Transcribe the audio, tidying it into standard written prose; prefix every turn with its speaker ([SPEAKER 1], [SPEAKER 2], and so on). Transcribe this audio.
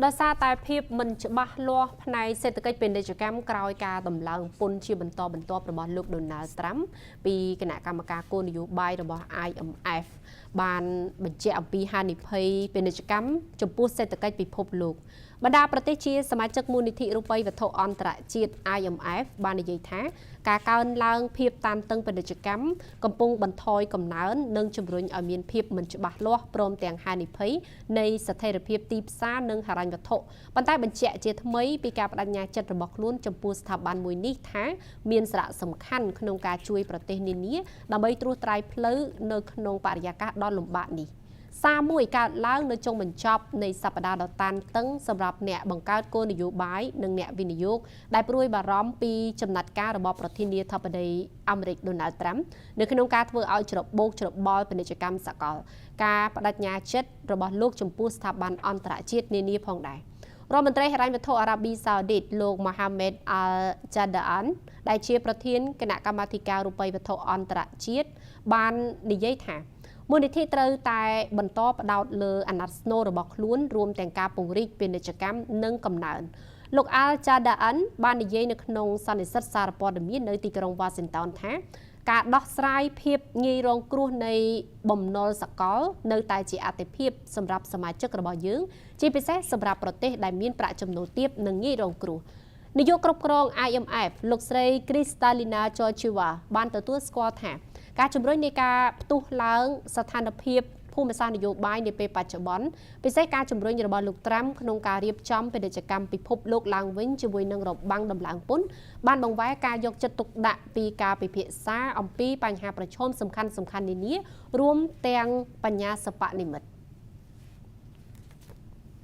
[SPEAKER 1] ដោយសារតែភាពមិនច្បាស់លាស់ផ្នែកសេដ្ឋកិច្ចពាណិជ្ជកម្មក្រោយការដំឡើងពន្ធជាបន្តបន្ទាប់របស់លោក Donald Trump ពីគណៈកម្មការគោលនយោបាយរបស់ IMF បានបញ្ជាក់អំពីហានិភ័យពាណិជ្ជកម្មចំពោះសេដ្ឋកិច្ចពិភពលោកបណ្ដាប្រទេសជាសមាជិកមូលនិធិរូបិយវត្ថុអន្តរជាតិ IMF បាននិយាយថាការកើនឡើងភាពតានតឹងពាណិជ្ជកម្មកំពុងបន្ថយកំណើននិងជំរុញឲ្យមានភាពមិនច្បាស់លាស់ព្រមទាំងហានិភ័យនៃស្ថិរភាពទីផ្សារនិងហិរញ្ញវត្ថុប៉ុន្តែបញ្ជាក់ជាថ្មីពីការបដិញ្ញាចិត្តរបស់ខ្លួនចំពោះស្ថាប័នមួយនេះថាមានសារៈសំខាន់ក្នុងការជួយប្រទេសនានាដើម្បីត្រួសត្រាយផ្លូវនៅក្នុងបរិយាកាសដ៏លំបាកនេះសារមួយកើតឡើងនៅចុងបញ្ចប់នៃសប្តាហ៍ដ៏តានតឹងសម្រាប់អ្នកបង្កើតគោលនយោបាយនិងអ្នកវិនិយោគដែលព្រួយបារម្ភពីចំណាត់ការរបស់ប្រធានាធិបតីអាមេរិក Donald Trump នៅក្នុងការធ្វើឲ្យច្របូកច្របល់ពាណិជ្ជកម្មសកលការបដិញ្ញាចិត្តរបស់លោកចំពោះស្ថាប័នអន្តរជាតិនានាផងដែររដ្ឋមន្ត្រីហិរញ្ញវត្ថុអារ៉ាប៊ីសាអូឌីតលោក Mohammed Al-Jadaan ដែលជាប្រធានគណៈកម្មាធិការរូបិយវត្ថុអន្តរជាតិបាននិយាយថាមូលនិធិត្រូវតែបន្តផ្ដោតលើអាណត្តិស្នូលរបស់ខ្លួនរួមទាំងការពង្រីកពាណិជ្ជកម្មនិងកំណើនលោក Al-Jadaan បាននិយាយនៅក្នុងសន្និសីទសារព័ត៌មាននៅទីក្រុង Washington ថាការដោះស្រាយភាពងាយរងគ្រោះនៃបំណុលសកលនៅតែជាអាទិភាពសម្រាប់សមាជិករបស់យើងជាពិសេសសម្រាប់ប្រទេសដែលមានប្រាក់ចំណូលទាបនិងងាយរងគ្រោះនាយកគ្រប់គ្រង IMF លោកស្រី Kristalina Georgieva បានទទួលស្គាល់ថាការជំរុញនៃការផ្ទុះឡើងស្ថានភាពភូមិសាស្ត្រនយោបាយនាពេលបច្ចុប្បន្នពិសេសការជំរុញរបស់លោកត្រាំក្នុងការរៀបចំពាណិជ្ជកម្មពិភពលោកឡើងវិញជាមួយនឹងរបាំងដំឡើងពន្ធបានបង្វែរការយកចិត្តទុកដាក់ពីការពិភាក្សាអំពីបញ្ហាប្រឈមសំខាន់ៗនានារួមទាំងបញ្ញាសិប្បនិម្មិត